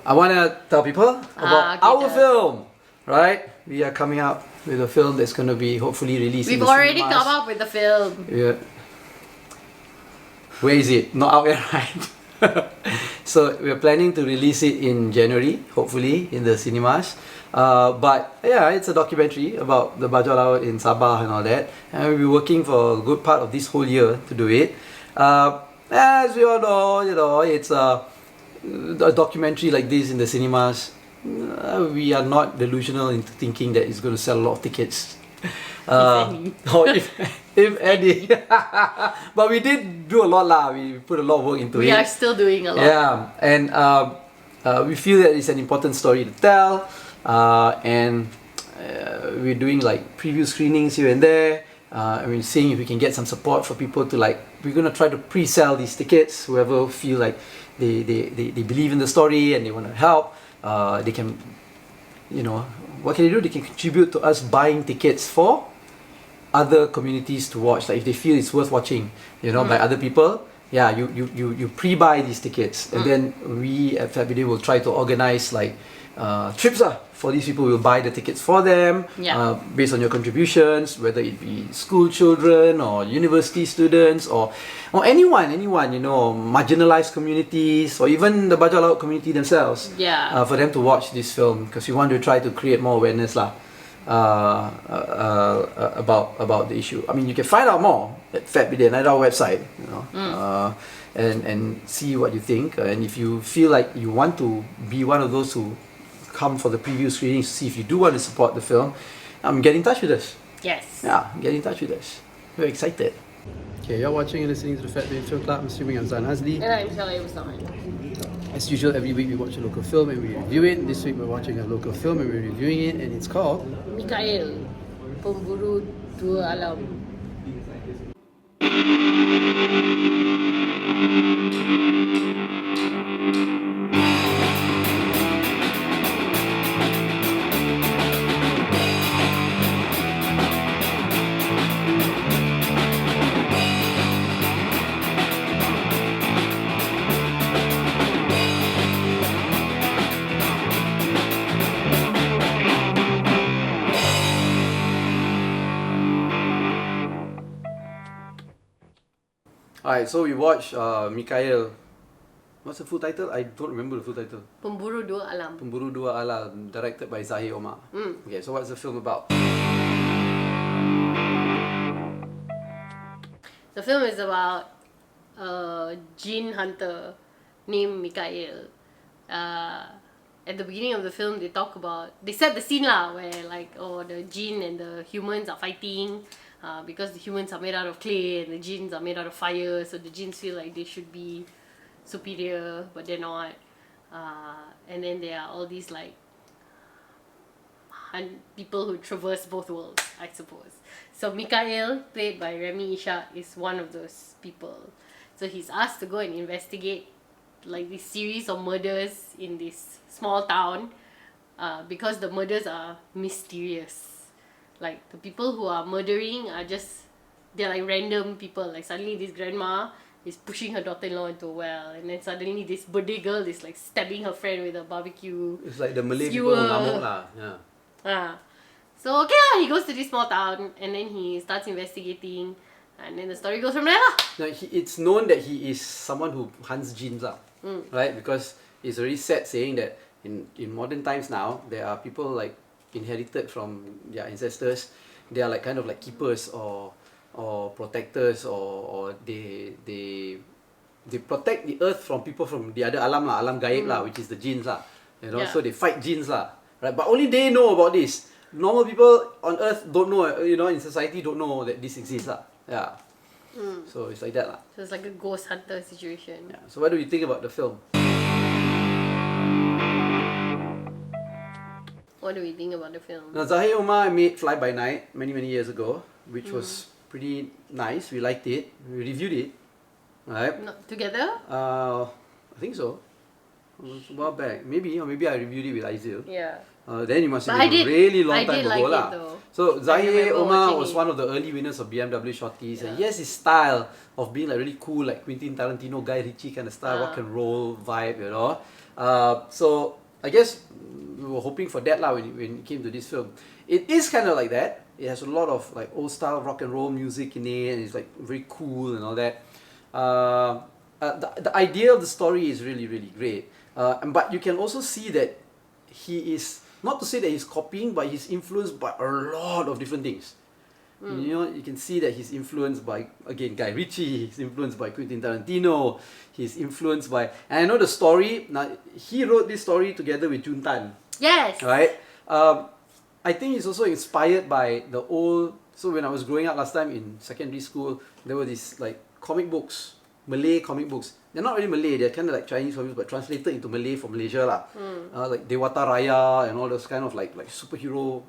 I want to tell people about our film, right? We are coming out with a film that's going to be hopefully released. We've already come up with the film. Yeah. Where is it? Not out yet, right? So we're planning to release it in January, hopefully in the cinemas. But yeah, it's a documentary about the bajau laut in Sabah and all that. And we'll be working for a good part of this whole year to do it. As we all know, it's a documentary like this in the cinemas. We are not delusional into thinking that it's going to sell a lot of tickets. If any. But we did do a lot lah. We put a lot of work into it. We are still doing a lot. Yeah, and we feel that it's an important story to tell. And we're doing like preview screenings here and there. I mean, seeing if we can get some support for people to like. We're gonna try to pre-sell these tickets. Whoever feel like they believe in the story and they want to help, they can, what can they do? They can contribute to us buying tickets for other communities to watch. Like if they feel it's worth watching, by other people. Yeah, you pre-buy these tickets, and then we at Bidin will try to organize like trips for these people. We'll buy the tickets for them based on your contributions, whether it be school children or university students or anyone, marginalized communities or even the bajau laut community themselves. For them to watch this film, because we want to try to create more awareness about the issue. I mean, you can find out more at Bidin at our website, and see what you think. And if you feel like you want to be one of those who come for the preview screenings, see if you do want to support the film, get in touch with us. Yes. Yeah, get in touch with us. We're excited. Okay, you're watching and listening to the Bidin Film Club. I'm assuming I'm Zahir Omar. And I'm Zahir Omar. As usual, every week we watch a local film and we review it. This week we're watching a local film and we're reviewing it, and it's called Mikael, Pemburu Dua Alam. Alright, so we watched Mikael. What's the full title? I don't remember the full title. Pemburu Dua Alam. Pemburu Dua Alam, directed by Zahir Omar. Okay, so what's the film about? The film is about a Jinn hunter named Mikael. At the beginning of the film, they set the scene where the Jinn and the humans are fighting. Because the humans are made out of clay and the jinns are made out of fire, so the jinns feel like they should be superior, but they're not. And then there are all these people who traverse both worlds, I suppose. So Mikael, played by Remy Ishak, is one of those people. So he's asked to go and investigate this series of murders in this small town, because the murders are mysterious. The people who are murdering they're random people. Suddenly this grandma is pushing her daughter-in-law into a well, and then suddenly this birthday girl is stabbing her friend with a barbecue. It's like the Malay people who ngamuk lah. Yeah. So he goes to this small town and then he starts investigating, and then the story goes from there lah. Now, it's known that he is someone who hunts jinns right? Because it's already said saying that in modern times now, there are people inherited from their ancestors. They are kind of keepers or protectors, or they protect the earth from people from the other alam gaib which is the jinns so they fight jinns right? But only they know about this. Normal people on earth don't know, in society don't know that this exists So it's like that So it's like a ghost hunter situation. So what do you think about the film? What do we think about the film? Now, Zahir Omar made Fly By Night many years ago, which was pretty nice. We liked it. We reviewed it. Right? Not together? I think so. It was a while back. Maybe I reviewed it with Aizil. Yeah. Then it must have been a really long time ago lah. So Zahir Omar was one of the early winners of BMW Shorties, and he has his style of being really cool, like Quentin Tarantino, Guy Ritchie kind of style, rock and roll vibe, So I guess we were hoping for that lah when it came to this film. It is kind of like that. It has a lot of like old style rock and roll music in it, and it's like very cool and all that. The idea of the story is really really great. But you can also see that he is, not to say that he's copying, but he's influenced by a lot of different things. You know, you can see that he's influenced by, again, Guy Ritchie, he's influenced by Quentin Tarantino, he's influenced by, and I know the story, now he wrote this story together with Jun Tan. Yes. Right? I think he's also inspired by the old, so when I was growing up last time in secondary school, there were these like comic books, Malay comic books. They're not really Malay, they're kind of like Chinese comics, but translated into Malay from Malaysia lah. Like Dewata Raya and all those kind of like superhero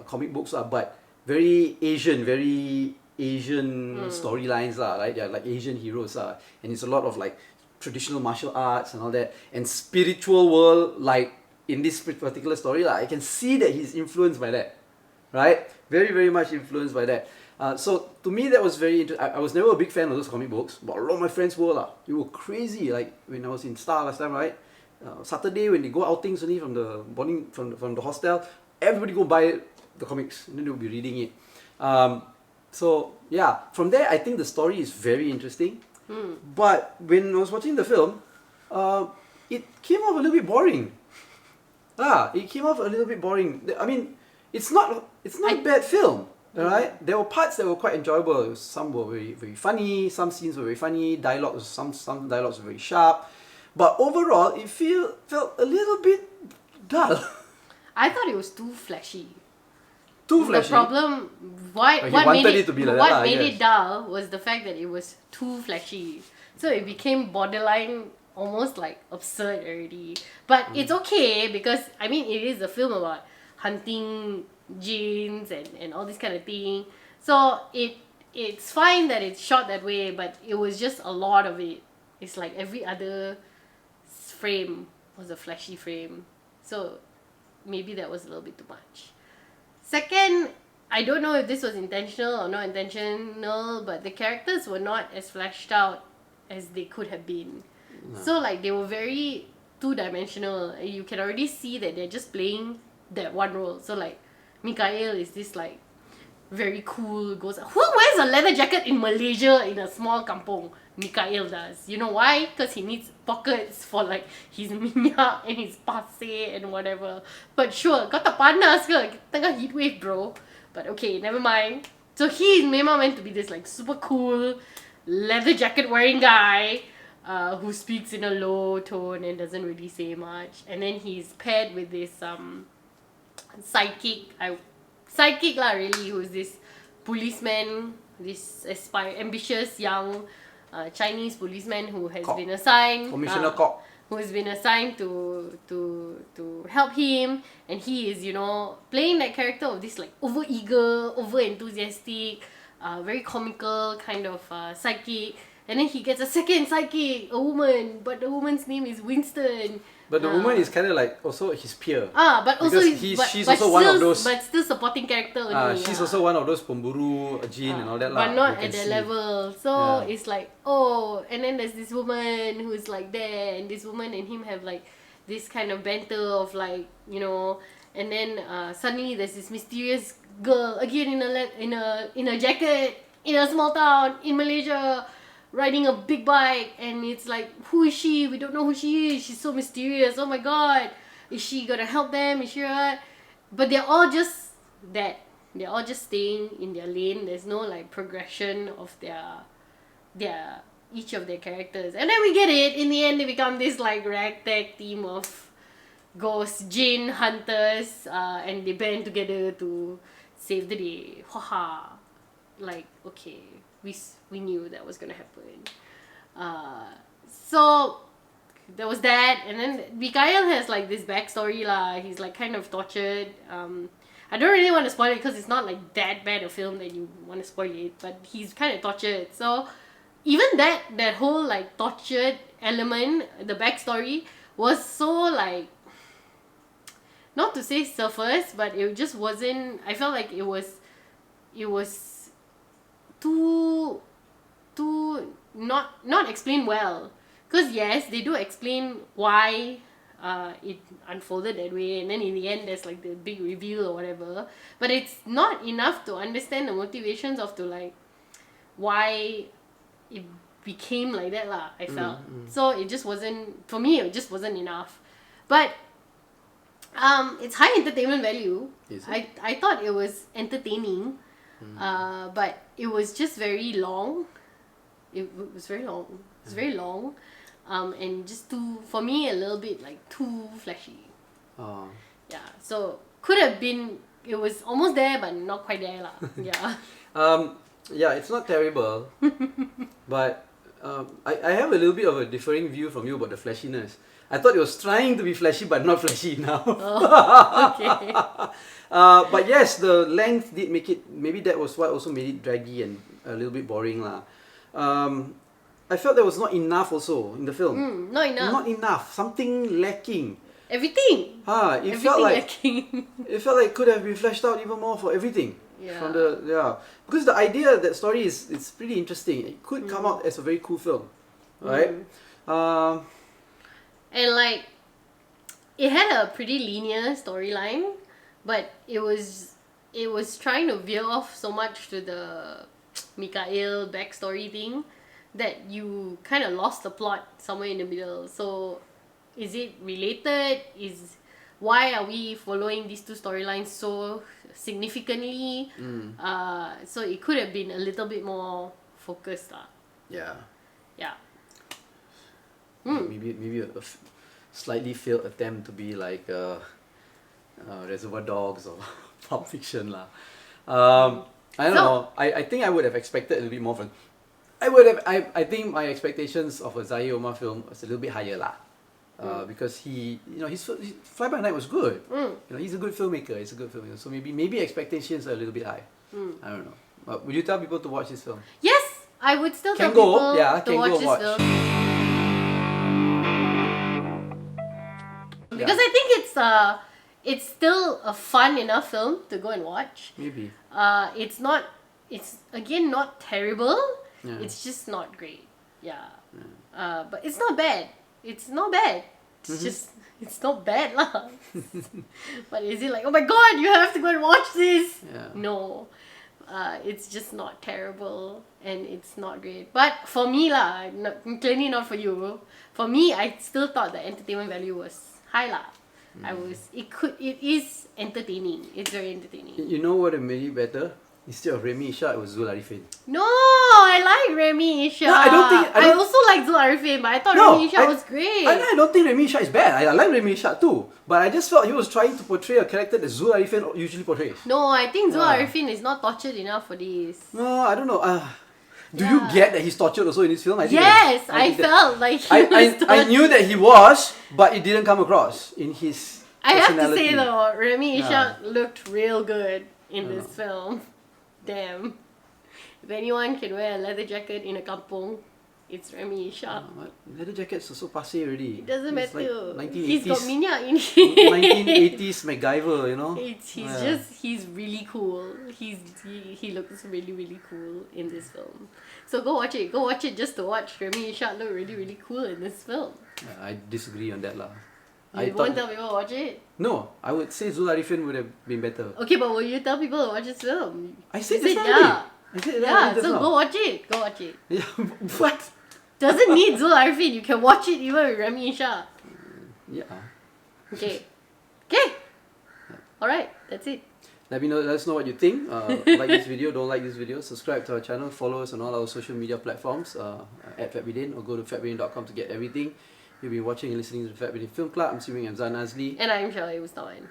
comic books lah, but very Asian storylines lah, right? They're like Asian heroes lah, and it's a lot of like traditional martial arts and all that, and spiritual world, like in this particular story lah. I can see that he's influenced by that, right? Very very much influenced by that. So to me that was very interesting. I was never a big fan of those comic books, but a lot of my friends were lah. They were crazy. Like when I was in Star last time, right? Saturday when they go outings only from the morning from the hostel, everybody go buy the comics and then they'll be reading it. So yeah, from there I think the story is very interesting. But when I was watching the film, it came off a little bit boring. It came off a little bit boring. I mean, it's not a bad film. Alright, there were parts that were quite enjoyable. Some were very very funny. Some scenes were very funny. Some dialogues were very sharp. But overall, it felt a little bit dull. I thought it was too flashy. Too flashy. The problem, what made it dull was the fact that it was too flashy. So it became borderline, almost like absurd already. But it's okay because I mean it is a film about hunting jinns and all this kind of thing. So it's fine that it's shot that way, but it was just a lot of it. It's like every other frame was a flashy frame. So maybe that was a little bit too much. Second, I don't know if this was intentional or not intentional, but the characters were not as fleshed out as they could have been. No. So like they were very two-dimensional. You can already see that they're just playing that one role. So like Mikael is this like very cool, who wears a leather jacket in Malaysia in a small kampong? Mikael does. You know why? Because he needs pockets for like his minyak and his pasir and whatever. But sure, kau tak panas ke? Tengah heat wave, bro. But okay, never mind. So he is memang meant to be this like super cool leather jacket wearing guy who speaks in a low tone and doesn't really say much. And then he's paired with this sidekick lah really, who's this policeman, this ambitious young Chinese policeman who has been assigned Commissioner Kok, who has been assigned to help him, and he is, you know, playing that character of this like over eager, over enthusiastic, very comical kind of sidekick. And then he gets a second sidekick, a woman, but the woman's name is Winston. But the woman is kind of like also his peer. But also she's also one of those. But still supporting character only. She's also one of those Pemburu, Jinn and all that lah. But not at that level. So it's like, oh, and then there's this woman who's like there, and this woman and him have like this kind of banter of like, you know, and then suddenly there's this mysterious girl again in a jacket in a small town in Malaysia, riding a big bike, and it's like, who is she? We don't know who she is. She's so mysterious. Oh my god, is she gonna help them? Is she what? But they're all just that. They're all just staying in their lane. There's no like progression of their each of their characters. And then we get it. In the end, they become this like ragtag team of ghost jinn hunters, and they band together to save the day. Haha. Like, okay. We knew that was gonna happen. So there was that, and then Mikael has like this backstory lah. He's like kind of tortured. I don't really want to spoil it because it's not like that bad a film that you want to spoil it, but he's kind of tortured. So even that whole like tortured element, the backstory was so like, not to say surface, but it just wasn't. I felt like it was too not explained well, Because yes, they do explain why it unfolded that way, and then in the end there's like the big reveal or whatever. But it's not enough to understand the motivations of to like why it became like that lah. I felt so it just wasn't for me. It just wasn't enough. But it's high entertainment value. Is it? I thought it was entertaining, but it was just very long. It was very long. It was very long, and just too, for me, a little bit like too flashy. Oh. Yeah, so could have been. It was almost there, but not quite there lah. Yeah. Yeah, it's not terrible, but I have a little bit of a differing view from you about the flashiness. I thought it was trying to be flashy, but not flashy enough. Oh, okay. But yes, the length did make it. Maybe that was what also made it draggy and a little bit boring lah. I felt there was not enough also in the film. Not enough. Not enough. Something lacking. Everything. It felt like lacking. it felt like it could have been fleshed out even more for everything. Yeah. From the because the idea of that story is it's pretty interesting. It could come out as a very cool film, right? And like, it had a pretty linear storyline, but it was trying to veer off so much to the Mikael backstory thing that you kind of lost the plot somewhere in the middle. So, is it related? Why are we following these two storylines so significantly? So it could have been a little bit more focused lah. Yeah. Yeah. Maybe a slightly failed attempt to be like Reservoir Dogs or Pulp Fiction lah. I don't know. I think I would have expected a little bit more from. I think my expectations of a Zahir Omar film was a little bit higher lah. Because his Fly By Night was good. He's a good filmmaker. He's a good filmmaker. So maybe expectations are a little bit high. I don't know. But would you tell people to watch this film? Yes, I would still tell Can go, people yeah, to can watch go this watch. film. Because I think it's still a fun enough film to go and watch. Maybe. It's again not terrible. Yeah. It's just not great. Yeah. But it's not bad. It's not bad. It's just it's not bad lah. But is it like, oh my god, you have to go and watch this? Yeah. No. It's just not terrible and it's not great. But for me lah, clearly not for you. For me, I still thought the entertainment value was high lah. It is entertaining. It's very entertaining. You know what made it better? Instead of Remy Ishak, it was Zul Arifin. No, I like Remy Ishak. No, I also like Zul Arifin, but I thought Remy Ishak was great. I don't think Remy Ishak is bad. I like Remy Ishak too. But I just felt he was trying to portray a character that Zul Arifin usually portrays. No, I think Zul Arifin is not tortured enough for this. No, I don't know. Do you get that he's tortured also in this film? Yes, I felt like he was tortured. I knew that he was, but it didn't come across in his I have to personality. say though, Remy Ishak looked real good in this film. Damn. If anyone can wear a leather jacket in a kampong, it's Remy Ishak. Leather jackets are so passé already. It doesn't It's matter. like 1980s, He's got minyak in it. 1980s MacGyver, you know? He's really cool. He looks really, really cool in this film. So go watch it. Go watch it just to watch Remy Ishak look really, really cool in this film. I disagree on that lah. You won't tell people to watch it? No, I would say Zul Arifin would have been better. Okay, but will you tell people to watch this film? I said You this said already. yeah. I said Yeah, that so go watch it. Go watch it. Yeah, what? Doesn't need Zul Arifin. You can watch it even with Remy Ishak. Yeah. Okay. Okay. Alright, that's it. Let us know what you think. Like this video, don't like this video. Subscribe to our channel. Follow us on all our social media platforms at Bidin, or go to fatbidin.com to get everything. You've been watching and listening to the Bidin Film Club. I'm Zahir Omar. And I'm Shawai Mustawan.